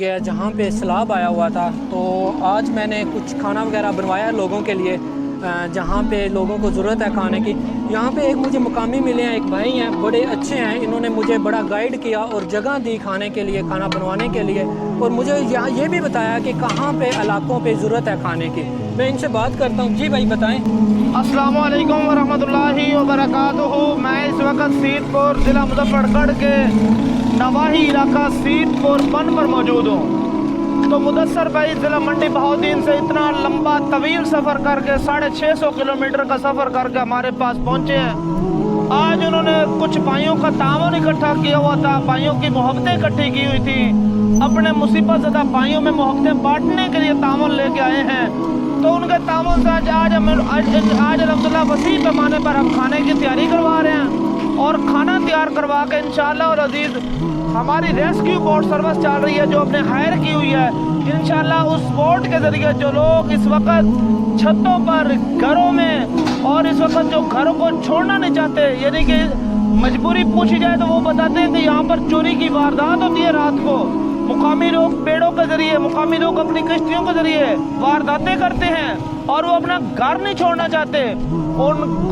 گیا جہاں پہ سیلاب آیا ہوا تھا، تو آج میں نے کچھ کھانا وغیرہ بنوایا لوگوں کے لیے، جہاں پہ لوگوں کو ضرورت ہے کھانے کی۔ یہاں پہ ایک مجھے مقامی ملے ہیں، ایک بھائی ہیں، بڑے اچھے ہیں، انہوں نے مجھے بڑا گائیڈ کیا اور جگہ دی کھانے کے لیے، کھانا بنوانے کے لیے، اور مجھے یہاں یہ بھی بتایا کہ کہاں پہ علاقوں پہ ضرورت ہے کھانے کی۔ میں ان سے بات کرتا ہوں۔ جی بھائی بتائیں۔ السلام علیکم ورحمۃ اللہ وبرکاتہ۔ میں اس وقت سید پور ضلع مظفر گڑھ کے نواحی علاقہ سید پور بن پر موجود ہوں۔ تو مدثر بھائی ضلع منڈی بہاؤالدین سے اتنا لمبا طویل سفر کر کے 650 کلومیٹر کا سفر کر کے ہمارے پاس پہنچے ہیں۔ آج انہوں نے کچھ بھائیوں کا تعاون اکٹھا کیا ہوا تھا، بھائیوں کی محبتیں اکٹھی کی ہوئی تھی، اپنے مصیبت زدہ بھائیوں میں محبتیں بانٹنے کے لیے تعاون لے کے آئے ہیں۔ تو ان کے تعاون سے آج الحمدللہ وسیع پیمانے پر ہم کھانے کی تیاری کروا رہے ہیں، اور کھانا تیار کروا کے انشاءاللہ العزیز ہماری ریسکیو بوٹ سروس چل رہی ہے جو اپنے ہائر کی ہوئی ہے۔ انشاءاللہ اس بوٹ کے ذریعے جو لوگ اس وقت چھتوں پر، گھروں میں، اور اس وقت جو گھروں کو چھوڑنا نہیں چاہتے، یعنی کہ مجبوری پوچھی جائے تو وہ بتاتے ہیں کہ یہاں پر چوری کی واردات ہوتی ہے رات کو، مقامی لوگ پیڑوں کے ذریعے، مقامی لوگ اپنی کشتیوں کے ذریعے وارداتیں کرتے ہیں، اور وہ اپنا گھر نہیں چھوڑنا چاہتے۔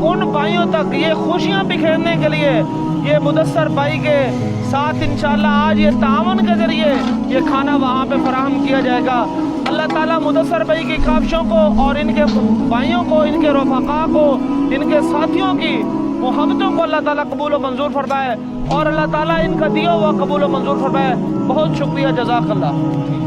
ان بھائیوں تک یہ خوشیاں بکھیرنے کے لیے یہ مدثر بھائی کے ساتھ انشاءاللہ آج یہ تعاون کے ذریعے یہ کھانا وہاں پہ فراہم کیا جائے گا۔ اللہ تعالیٰ مدثر بھائی کی کاوشوں کو اور ان کے بھائیوں کو، ان کے رفقا کو، ان کے ساتھیوں کی محبتوں کو اللہ تعالیٰ قبول و منظور فرمائے، اور اللہ تعالیٰ ان کا دیا ہوا قبول و منظور فرمائے۔ بہت شکریہ، جزاک اللہ۔